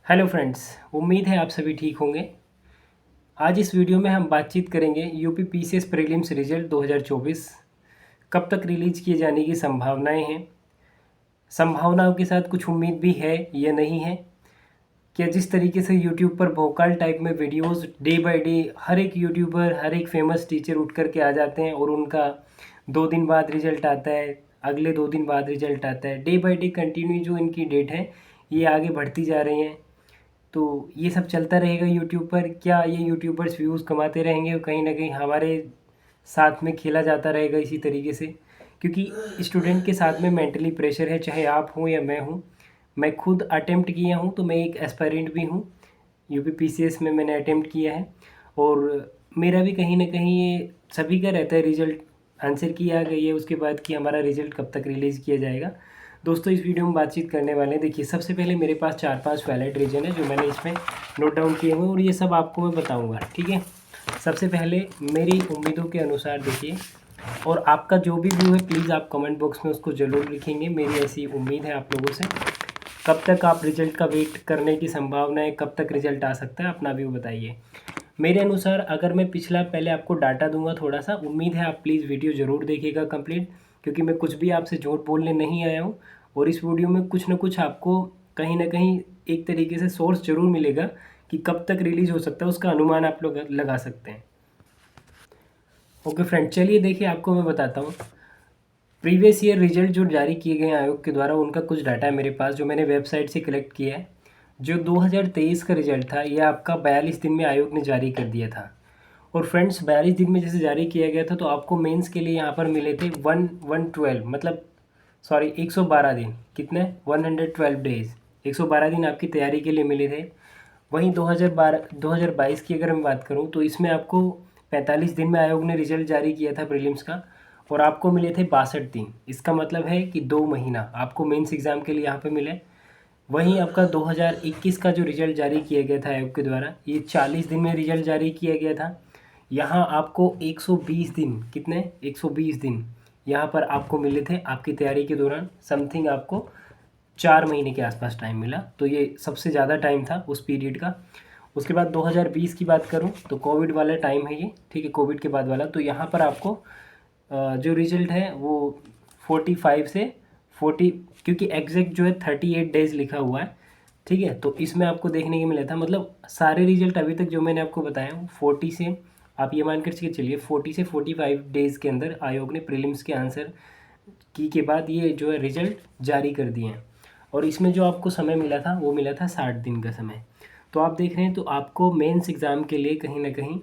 Hello friends. उम्मीद है आप सभी ठीक होंगे। आज इस वीडियो में हम बातचीत करेंगे यूपी पीसीएस प्रीलिम्स रिजल्ट 2024 कब तक रिलीज किए जाने की संभावनाएं हैं। संभावनाओं के साथ कुछ उम्मीद भी है या नहीं है। क्या जिस तरीके से यूट्यूब पर भोकाल टाइप में वीडियोस डे बाय डे हर एक यूट्यूबर हर एक फेमस टीचर उठ कर के आ जाते हैं और उनका 2 दिन बाद रिजल्ट आता है, अगले 2 दिन बाद रिजल्ट आता है, डे बाय डे कंटिन्यू जो इनकी डेट है ये आगे बढ़ती जा रही हैं। तो ये सब चलता रहेगा यूट्यूब पर। क्या ये यूट्यूबर्स व्यूज़ कमाते रहेंगे और कहीं ना कहीं हमारे साथ में खेला जाता रहेगा इसी तरीके से, क्योंकि स्टूडेंट के साथ में मेंटली प्रेशर है, चाहे आप हों या मैं हूँ। मैं खुद अटेम्प्ट किया हूँ, तो मैं एक एस्पायरेंट भी हूँ। यूपी पीसीएस में मैंने अटेम्प्ट किया है और मेरा भी कहीं ना कहीं ये सभी का रहता है। रिज़ल्ट आंसर की आ गई है उसके बाद कि हमारा रिज़ल्ट कब तक रिलीज़ किया जाएगा। दोस्तों इस वीडियो में बातचीत करने वाले हैं। देखिए, सबसे पहले मेरे पास 4-5 वैलिड रीज़न है जो मैंने इसमें नोट डाउन किए हुए हैं और ये सब आपको मैं बताऊंगा, ठीक है। सबसे पहले मेरी उम्मीदों के अनुसार देखिए, और आपका जो भी व्यू है प्लीज़ आप कमेंट बॉक्स में उसको ज़रूर लिखेंगे। मेरी ऐसी उम्मीद है आप लोगों से। कब तक आप रिजल्ट का वेट करने की संभावना है, कब तक रिजल्ट आ सकता है, अपना व्यू बताइए। मेरे अनुसार अगर मैं पिछला पहले आपको डाटा दूंगा थोड़ा सा, उम्मीद है आप प्लीज़ वीडियो ज़रूर देखिएगा कंप्लीट, क्योंकि मैं कुछ भी आपसे झूठ बोलने नहीं आया हूँ। और इस वीडियो में कुछ ना कुछ आपको कहीं ना कहीं एक तरीके से सोर्स ज़रूर मिलेगा कि कब तक रिलीज़ हो सकता है, उसका अनुमान आप लोग लगा सकते हैं। ओके फ्रेंड, चलिए देखिए आपको मैं बताता हूँ। प्रीवियस ईयर रिजल्ट जो जारी किए गए हैं आयोग के द्वारा, उनका कुछ डाटा है मेरे पास जो मैंने वेबसाइट से कलेक्ट किया है। जो 2023 का रिजल्ट था ये आपका 42 दिन में आयोग ने जारी कर दिया था। और फ्रेंड्स 42 दिन में जैसे जारी किया गया था तो आपको मेंस के लिए यहाँ पर मिले थे 112, मतलब सॉरी 112 दिन। कितने? 112 डेज। 112 दिन आपकी तैयारी के लिए मिले थे। वहीं 2022 की अगर मैं बात करूं तो इसमें आपको 45 दिन में आयोग ने रिजल्ट जारी किया था प्रीलिम्स का, और आपको मिले थे 62 दिन। इसका मतलब है कि 2 महीना आपको मेंस एग्ज़ाम के लिए यहाँ पे मिले। वहीं आपका 2021 का जो रिजल्ट जारी किया गया था आयोग के द्वारा, ये 40 दिन में रिजल्ट जारी किया गया था। यहाँ आपको 120 दिन, कितने? 120 दिन यहाँ पर आपको मिले थे आपकी तैयारी के दौरान। समथिंग आपको 4 महीने के आसपास टाइम मिला, तो ये सबसे ज़्यादा टाइम था उस पीरियड का। उसके बाद 2020 की बात करूं तो कोविड वाला टाइम है ये, ठीक है, कोविड के बाद वाला। तो यहाँ पर आपको जो रिजल्ट है वो 45 से 40, क्योंकि एग्जैक्ट जो है 38 डेज लिखा हुआ है, ठीक है। तो इसमें आपको देखने को मिला था, मतलब सारे रिजल्ट अभी तक जो मैंने आपको बताया वो 40 से, आप ये मान कर चलिए 40 से 45 डेज़ के अंदर आयोग ने प्रीलिम्स के आंसर की के बाद ये जो है रिजल्ट जारी कर दिए हैं। और इसमें जो आपको समय मिला था वो मिला था 60 दिन का समय। तो आप देख रहे हैं, तो आपको मेंस एग्ज़ाम के लिए कहीं ना कहीं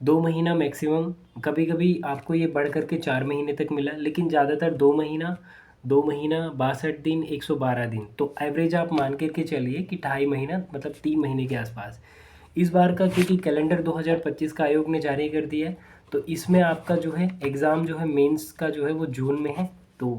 2 महीना मैक्सिमम, कभी कभी आपको ये बढ़ करके 4 महीने तक मिला, लेकिन ज़्यादातर 2 महीना, 2 महीना 62 दिन, 112 दिन। तो एवरेज आप मान करके चलिए कि 2.5 महीना, मतलब 3 महीने के आसपास। इस बार का क्योंकि कैलेंडर 2025 का आयोग ने जारी कर दिया है, तो इसमें आपका जो है एग्ज़ाम जो है मेंस का जो है वो जून में है। तो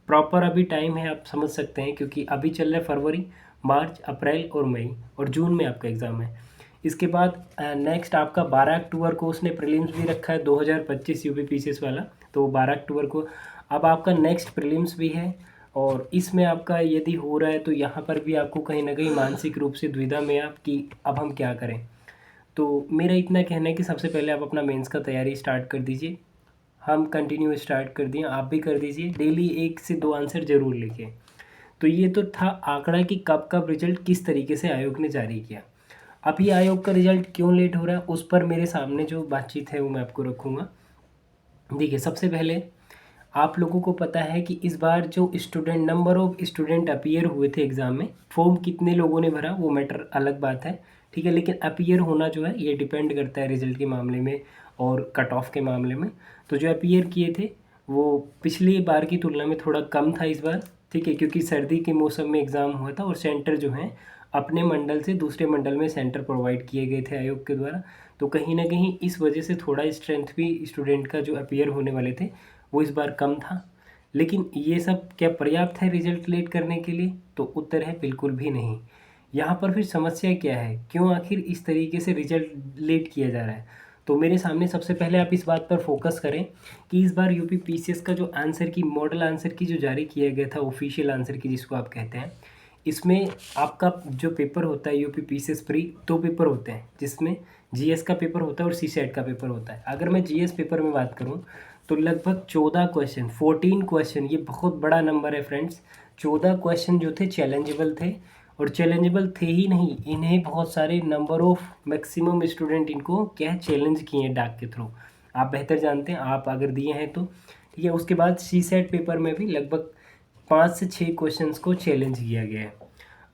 प्रॉपर अभी टाइम है, आप समझ सकते हैं, क्योंकि अभी चल रहा है फरवरी, मार्च, अप्रैल और मई, और जून में आपका एग्ज़ाम है। इसके बाद नेक्स्ट आपका 12 अक्टूबर को उसने प्रीलिम्स भी रखा है 2025 यूपी पीसीएस वाला। तो 12 अक्टूबर को अब आपका नेक्स्ट प्रीलिम्स भी है, और इसमें आपका यदि हो रहा है तो यहाँ पर भी आपको कहीं ना कहीं मानसिक रूप से दुविधा में आप कि अब हम क्या करें। तो मेरा इतना कहना है कि सबसे पहले आप अपना मेंस का तैयारी स्टार्ट कर दीजिए। हम कंटिन्यू स्टार्ट कर दिए, आप भी कर दीजिए। डेली 1 से 2 आंसर ज़रूर लिखें। तो ये तो था आंकड़ा कि कब कब रिजल्ट किस तरीके से आयोग ने जारी किया। अब ये आयोग का रिजल्ट क्यों लेट हो रहा है उस पर मेरे सामने जो बातचीत है वो मैं आपको रखूँगा। देखिए, सबसे पहले आप लोगों को पता है कि इस बार जो student, number of student appear हुए थे एग्ज़ाम में, फॉर्म कितने लोगों ने भरा वो मैटर अलग बात है, ठीक है। लेकिन अपीयर होना जो है ये डिपेंड करता है रिजल्ट के मामले में और कट ऑफ के मामले में। तो जो अपीयर किए थे वो पिछली बार की तुलना में थोड़ा कम था इस बार, ठीक है, क्योंकि सर्दी के मौसम में एग्ज़ाम हुआ था और सेंटर जो है अपने मंडल से दूसरे मंडल में सेंटर प्रोवाइड किए गए थे आयोग के द्वारा। तो कहीं ना कहीं इस वजह से थोड़ा स्ट्रेंथ भी स्टूडेंट का जो अपीयर होने वाले थे वो इस बार कम था। लेकिन ये सब क्या पर्याप्त है रिजल्ट लेट करने के लिए? तो उत्तर है बिल्कुल भी नहीं। यहाँ पर फिर समस्या क्या है, क्यों आखिर इस तरीके से रिजल्ट लेट किया जा रहा है? तो मेरे सामने सबसे पहले आप इस बात पर फोकस करें कि इस बार यूपी पीसीएस का जो आंसर की, मॉडल आंसर की जो जारी किया गया था, ऑफिशियल आंसर की जिसको आप कहते हैं, इसमें आपका जो पेपर होता है यूपी पीसीएस प्री, 2 पेपर होते हैं जिसमें जीएस का पेपर होता है और सीसेट का पेपर होता है। अगर मैं जीएस पेपर में बात करूं तो लगभग 14 क्वेश्चन, 14 क्वेश्चन, ये बहुत बड़ा नंबर है फ्रेंड्स। 14 क्वेश्चन जो थे चैलेंजेबल थे, और चैलेंजेबल थे ही नहीं, इन्हें बहुत सारे नंबर ऑफ मैक्सिमम स्टूडेंट इनको क्या चैलेंज किए हैं डाक के थ्रू। आप बेहतर जानते हैं, आप अगर दिए हैं तो ठीक है। उसके बाद सीसेट पेपर में भी लगभग 5 से 6 क्वेश्चंस को चैलेंज किया गया है।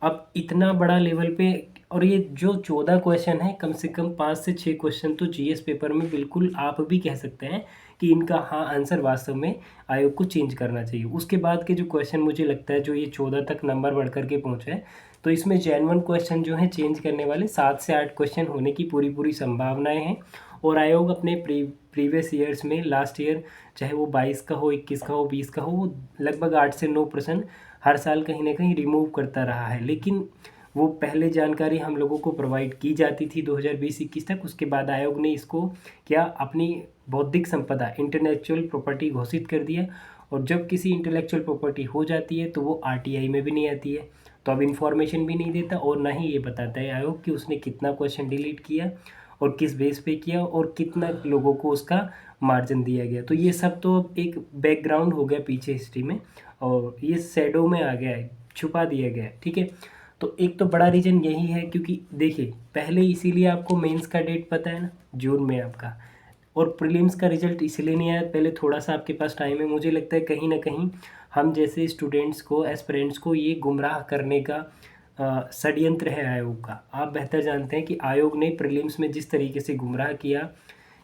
अब इतना बड़ा लेवल पे, और ये जो 14 क्वेश्चन है, कम से कम 5 से 6 क्वेश्चन तो जीएस पेपर में बिल्कुल आप भी कह सकते हैं कि इनका हाँ आंसर वास्तव में आयोग को चेंज करना चाहिए। उसके बाद के जो क्वेश्चन मुझे लगता है जो ये 14 तक नंबर बढ़ करके पहुँचे हैं, तो इसमें जेन्युइन क्वेश्चन जो है चेंज करने वाले 7 से 8 क्वेश्चन होने की पूरी संभावनाएँ हैं। और आयोग अपने प्रीवियस ईयर्स में, लास्ट ईयर चाहे वो 22 का हो, 21 का हो, 20 का हो, वो लगभग 8 से 9% हर साल कहीं ना कहीं रिमूव करता रहा है। लेकिन वो पहले जानकारी हम लोगों को प्रोवाइड की जाती थी 2020-21 तक। उसके बाद आयोग ने इसको क्या अपनी बौद्धिक संपदा, इंटेलेक्चुअल प्रॉपर्टी घोषित कर दिया। और जब किसी इंटेलेक्चुअल प्रॉपर्टी हो जाती है तो वो आरटीआई में भी नहीं आती है, तो अब इन्फॉर्मेशन भी नहीं देता और ना ही ये बताता है आयोग कि उसने कितना क्वेश्चन डिलीट किया और किस बेस पे किया और कितना लोगों को उसका मार्जिन दिया गया। तो ये सब तो एक बैकग्राउंड हो गया पीछे हिस्ट्री में, और ये शैडो में आ गया है, छुपा दिया गया है, ठीक है। तो एक तो बड़ा रीज़न यही है, क्योंकि देखिए पहले इसीलिए आपको मेंस का डेट पता है ना, जून में आपका, और प्रीलिम्स का रिजल्ट इसलिए नहीं आया पहले, थोड़ा सा आपके पास टाइम है। मुझे लगता है कहीं ना कहीं हम जैसे स्टूडेंट्स को, एस्पिरेंट्स को ये गुमराह करने का षड्यंत्र है आयोग का। आप बेहतर जानते हैं कि आयोग ने प्रीलिम्स में जिस तरीके से गुमराह किया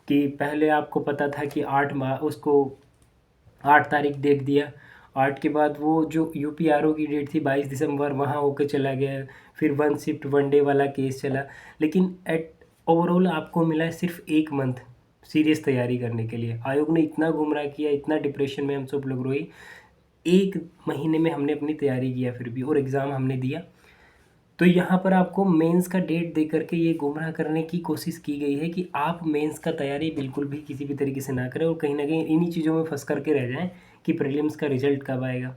कि पहले आपको पता था कि 8 तारीख डेट दिया, 8 के बाद वो जो यूपीआरओ की डेट थी 22 दिसंबर, वहाँ होकर चला गया। फिर 1 शिफ्ट 1 डे वाला केस चला, लेकिन एट ओवरऑल आपको मिला है सिर्फ 1 मंथ सीरियस तैयारी करने के लिए। आयोग ने इतना गुमराह किया, इतना डिप्रेशन में हम सब लोग रोए। 1 महीने में हमने अपनी तैयारी किया फिर भी, और एग्ज़ाम हमने दिया। तो यहाँ पर आपको मेंस का डेट दे करके ये गुमराह करने की कोशिश की गई है कि आप मेंस का तैयारी बिल्कुल भी किसी भी तरीके से ना करें और कहीं ना कहीं इन्हीं चीज़ों में फंस करके रह जाएं कि प्रीलिम्स का रिजल्ट कब आएगा।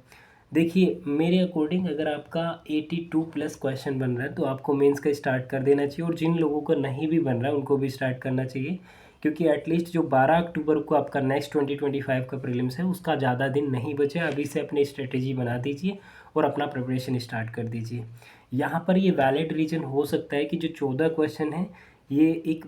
देखिए मेरे अकॉर्डिंग अगर आपका 82+ क्वेश्चन बन रहा है तो आपको मेंस का स्टार्ट कर देना चाहिए, और जिन लोगों का नहीं भी बन रहा है उनको भी स्टार्ट करना चाहिए, क्योंकि एटलीस्ट जो 12 अक्टूबर को आपका नेक्स्ट 2025 का प्रीलिम्स है उसका ज़्यादा दिन नहीं बचे। अभी से अपनी स्ट्रेटेजी बना दीजिए और अपना प्रिपरेशन स्टार्ट कर दीजिए। यहाँ पर ये वैलिड रीज़न हो सकता है कि जो 14 क्वेश्चन है ये एक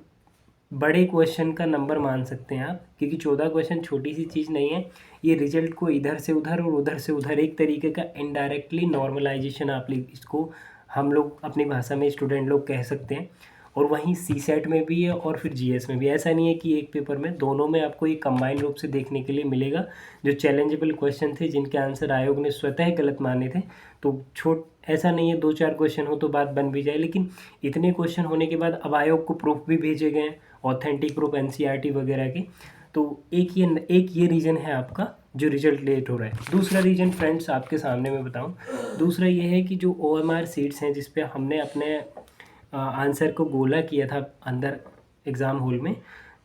बड़े क्वेश्चन का नंबर मान सकते हैं आप, क्योंकि 14 क्वेश्चन छोटी सी चीज़ नहीं है। ये रिजल्ट को इधर से उधर और उधर से उधर एक तरीके का इनडायरेक्टली नॉर्मलाइजेशन आप इसको हम लोग अपनी भाषा में स्टूडेंट लोग कह सकते हैं। और वहीं सीसेट में भी है और फिर जीएस में भी। ऐसा नहीं है कि एक पेपर में, दोनों में आपको ये कंबाइंड रूप से देखने के लिए मिलेगा। जो चैलेंजेबल क्वेश्चन थे जिनके आंसर आयोग ने स्वतः गलत माने थे, तो ऐसा नहीं है 2-4 क्वेश्चन हो तो बात बन भी जाए, लेकिन इतने क्वेश्चन होने के बाद अब आयोग को प्रूफ भी भेजे गए हैं, ऑथेंटिक प्रूफ एनसीईआरटी वगैरह के। तो एक ये रीज़न है आपका जो रिजल्ट लेट हो रहा है। दूसरा रीज़न फ्रेंड्स आपके सामने मैं बताऊं, दूसरा ये है कि जो OMR सीट्स हैं जिस पे हमने अपने आंसर को गोला किया था अंदर एग्ज़ाम हॉल में,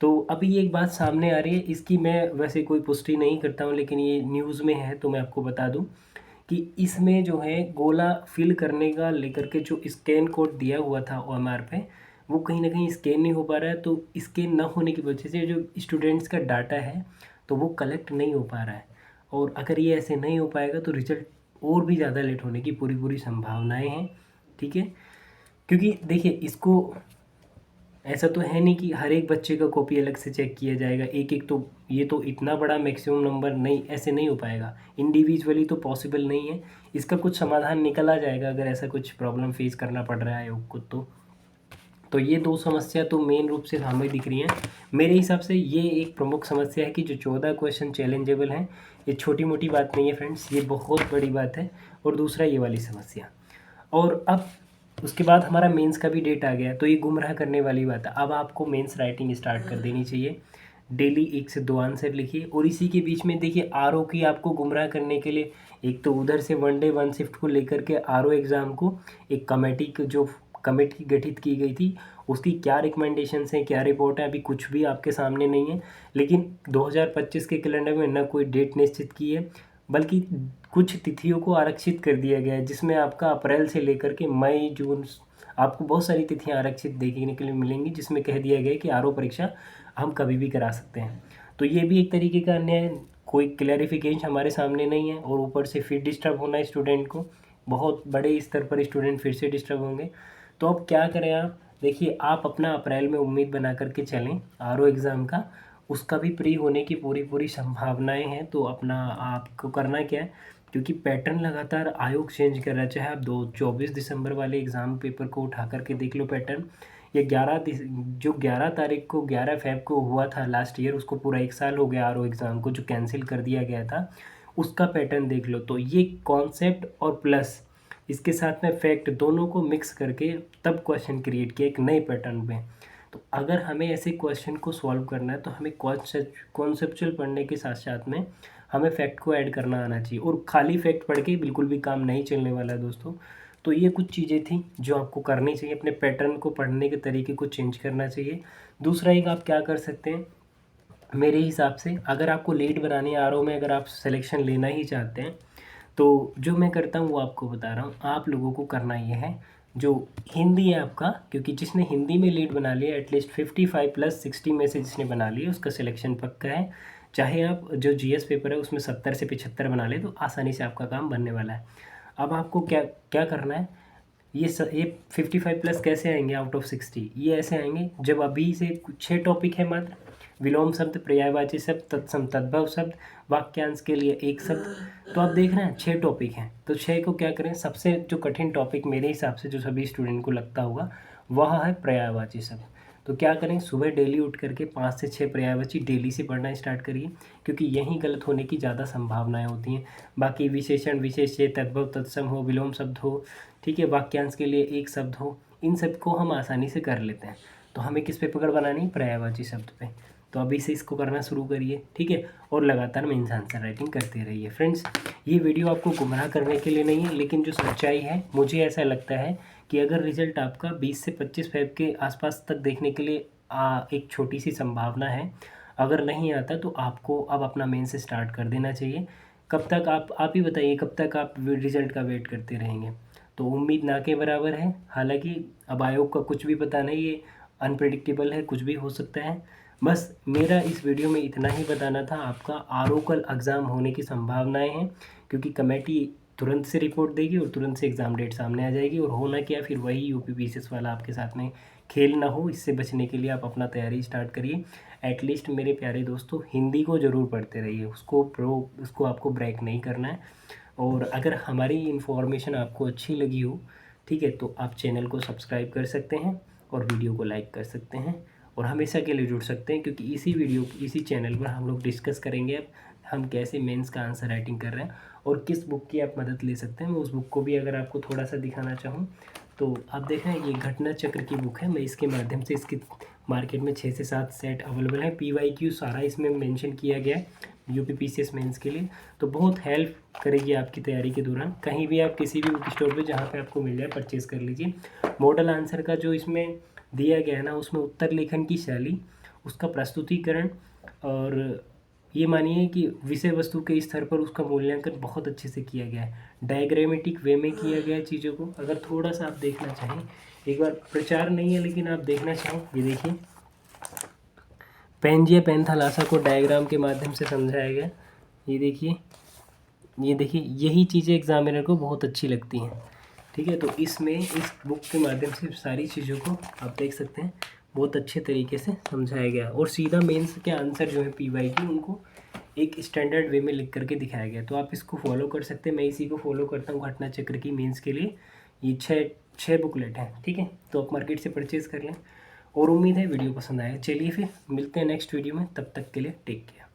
तो अभी ये एक बात सामने आ रही है। इसकी मैं वैसे कोई पुष्टि नहीं करता हूँ, लेकिन ये न्यूज़ में है तो मैं आपको बता दूँ कि इसमें जो है गोला फिल करने का लेकर के जो स्कैन कोड दिया हुआ था OMR पे, वो कहीं ना कहीं स्कैन नहीं हो पा रहा है। तो स्कैन ना होने की वजह से जो स्टूडेंट्स का डाटा है तो वो कलेक्ट नहीं हो पा रहा है, और अगर ये ऐसे नहीं हो पाएगा तो रिजल्ट और भी ज़्यादा लेट होने की पूरी संभावनाएं हैं, ठीक है। क्योंकि देखिए इसको ऐसा तो है नहीं कि हर एक बच्चे का कॉपी अलग से चेक किया जाएगा एक एक, तो ये तो इतना बड़ा मैक्सिमम नंबर नहीं, ऐसे नहीं हो पाएगा, इंडिविजुअली तो पॉसिबल नहीं है। इसका कुछ समाधान निकल आ जाएगा अगर ऐसा कुछ प्रॉब्लम फेस करना पड़ रहा है आयोग को। तो ये 2 समस्या तो मेन रूप से हमें दिख रही हैं। मेरे हिसाब से ये एक प्रमुख समस्या है कि जो 14 क्वेश्चन चैलेंजेबल हैं, ये छोटी मोटी बात नहीं है फ्रेंड्स, ये बहुत बड़ी बात है। और दूसरा ये वाली समस्या, और अब उसके बाद हमारा मेंस का भी डेट आ गया, तो ये गुमराह करने वाली बात है। अब आपको मेंस राइटिंग स्टार्ट कर देनी चाहिए। डेली 1 से 2 आंसर लिखिए, और इसी के बीच में देखिए आरओ की आपको गुमराह करने के लिए एक तो उधर से 1 डे 1 शिफ्ट को लेकर के आरओ एग्ज़ाम को एक कमेटी गठित की गई थी, उसकी क्या रिकमेंडेशंस हैं, क्या रिपोर्ट है, अभी कुछ भी आपके सामने नहीं है। लेकिन 2025 के कैलेंडर में ना कोई डेट निश्चित की है, बल्कि कुछ तिथियों को आरक्षित कर दिया गया है, जिसमें आपका अप्रैल से लेकर के मई जून आपको बहुत सारी तिथियां आरक्षित देखने के लिए मिलेंगी, जिसमें कह दिया गया है कि आरओ परीक्षा हम कभी भी करा सकते हैं। तो ये भी एक तरीके का अन्याय है, कोई क्लैरिफिकेशन हमारे सामने नहीं है, और ऊपर से फिर डिस्टर्ब होना है स्टूडेंट को, बहुत बड़े स्तर पर स्टूडेंट फिर से डिस्टर्ब होंगे। तो अब क्या करें आप, देखिए आप अपना अप्रैल में उम्मीद बना करके चलें आरओ एग्ज़ाम का, उसका भी प्री होने की पूरी पूरी संभावनाएं हैं। तो अपना आपको करना क्या है, क्योंकि पैटर्न लगातार आयोग चेंज कर रहा है, चाहे आप 24 दिसंबर वाले एग्ज़ाम पेपर को उठा करके देख लो पैटर्न, ये 11 तारीख को 11 फ़रवरी को हुआ था लास्ट ईयर, उसको पूरा 1 साल हो गया आरओ एग्ज़ाम को जो कैंसिल कर दिया गया था, उसका पैटर्न देख लो। तो ये कॉन्सेप्ट और प्लस इसके साथ में फैक्ट दोनों को मिक्स करके तब क्वेश्चन क्रिएट किया एक नए पैटर्न पे। तो अगर हमें ऐसे क्वेश्चन को सॉल्व करना है तो हमें कॉन्सेप्चुअल पढ़ने के साथ साथ में हमें फैक्ट को ऐड करना आना चाहिए, और खाली फैक्ट पढ़ के बिल्कुल भी काम नहीं चलने वाला है दोस्तों। तो ये कुछ चीज़ें थी जो आपको करनी चाहिए, अपने पैटर्न को पढ़ने के तरीके को चेंज करना चाहिए। दूसरा एक आप क्या कर सकते हैं, मेरे हिसाब से अगर आपको लीड बनानी है आरओ में, अगर आप सिलेक्शन लेना ही चाहते हैं, तो जो मैं करता हूँ वो आपको बता रहा हूँ। आप लोगों को करना ये है, जो हिंदी है आपका, क्योंकि जिसने हिंदी में लीड बना लिया एटलीस्ट 55+60 में से जिसने बना लिया उसका सिलेक्शन पक्का है। चाहे आप जो जीएस पेपर है उसमें 70 से 75 बना ले तो आसानी से आपका काम बनने वाला है। अब आपको क्या क्या करना है, ये 55+ कैसे आएंगे आउट ऑफ 60, ये ऐसे आएंगे जब अभी से 6 टॉपिक है मात्र, विलोम शब्द, पर्यायवाची शब्द, तत्सम तद्भव शब्द, वाक्यांश के लिए एक शब्द। तो आप देख रहे हैं 6 टॉपिक हैं, तो 6 को क्या करें, सबसे जो कठिन टॉपिक मेरे हिसाब से जो सभी स्टूडेंट को लगता होगा वह है पर्यायवाची शब्द। तो क्या करें, सुबह डेली उठ करके 5 से 6 पर्यायवाची डेली से पढ़ना स्टार्ट करिए, क्योंकि यहीं गलत होने की ज़्यादा संभावनाएं होती हैं। बाकी विशेषण, विशेष्य, तद्भव, तत्सम हो, विलोम शब्द हो, ठीक है, वाक्यांश के लिए एक शब्द हो, इन सब को हम आसानी से कर लेते हैं। तो हमें किस पे पकड़ बनानी है, पर्यायवाची शब्द पे। तो अभी से इसको करना शुरू करिए, ठीक है, और लगातार मेंस आंसर राइटिंग करते रहिए। फ्रेंड्स, ये वीडियो आपको गुमराह करने के लिए नहीं है, लेकिन जो सच्चाई है मुझे ऐसा लगता है कि अगर रिजल्ट आपका 20 से 25 फ़रवरी के आसपास तक देखने के लिए एक छोटी सी संभावना है, अगर नहीं आता तो आपको अब अपना मेंस स्टार्ट कर देना चाहिए। कब तक आप ही बताइए, कब तक आप रिजल्ट का वेट करते रहेंगे। तो उम्मीद ना के बराबर है, हालांकि अब आयोग का कुछ भी पता नहीं, ये अनप्रेडिक्टेबल है, कुछ भी हो सकता है। बस मेरा इस वीडियो में इतना ही बताना था, आपका आरओ कल एग्ज़ाम होने की संभावनाएं हैं, क्योंकि कमेटी तुरंत से रिपोर्ट देगी और तुरंत से एग्ज़ाम डेट सामने आ जाएगी, और होना क्या, फिर वही यूपी पीसीएस वाला आपके साथ में खेल ना हो। इससे बचने के लिए आप अपना तैयारी स्टार्ट करिए। एटलीस्ट मेरे प्यारे दोस्तों, हिंदी को ज़रूर पढ़ते रहिए, उसको आपको ब्रेक नहीं करना है। और अगर हमारी इन्फॉर्मेशन आपको अच्छी लगी हो, ठीक है, तो आप चैनल को सब्सक्राइब कर सकते हैं और वीडियो को लाइक कर सकते हैं, और हमेशा के लिए जुड़ सकते हैं, क्योंकि इसी चैनल पर हम लोग डिस्कस करेंगे अब हम कैसे मेंस का आंसर राइटिंग कर रहे हैं और किस बुक की आप मदद ले सकते हैं। मैं उस बुक को भी अगर आपको थोड़ा सा दिखाना चाहूँ तो आप देखें, ये घटना चक्र की बुक है। मैं इसके माध्यम से इसकी मार्केट में 6 से 7 सेट अवेलेबल है। PYQ सारा इसमें मेंशन किया गया है यूपी पीसीएस मेंस के लिए, तो बहुत हेल्प करेगी आपकी तैयारी के दौरान। कहीं भी आप किसी भी बुक स्टोर पे जहाँ पे आपको मिल जाए परचेज़ कर लीजिए। मॉडल आंसर का जो इसमें दिया गया है ना, उसमें उत्तर लेखन की शैली, उसका प्रस्तुतिकरण, और ये मानिए कि विषय वस्तु के स्तर पर उसका मूल्यांकन बहुत अच्छे से किया गया है। डायग्रामेटिक वे में किया गया है चीज़ों को। अगर थोड़ा सा आप देखना चाहें, एक बार प्रचार नहीं है लेकिन आप देखना चाहें, ये देखिए, पेंजिया पेंथालासा को डायग्राम के माध्यम से समझाया गया। ये देखिए, यही चीज़ें एग्जामिनर को बहुत अच्छी लगती हैं, ठीक है। तो इसमें इस बुक के माध्यम से सारी चीज़ों को आप देख सकते हैं, बहुत अच्छे तरीके से समझाया गया, और सीधा मेंस के आंसर जो है PYQ उनको एक स्टैंडर्ड वे में लिख करके दिखाया गया। तो आप इसको फॉलो कर सकते हैं, मैं इसी को फॉलो करता हूँ घटना चक्र की मेंस के लिए। ये छः बुकलेट हैं, ठीक है, तो आप मार्केट से परचेज़ कर लें, और उम्मीद है वीडियो पसंद आएगा। चलिए फिर मिलते हैं नेक्स्ट वीडियो में, तब तक के लिए टेक केयर।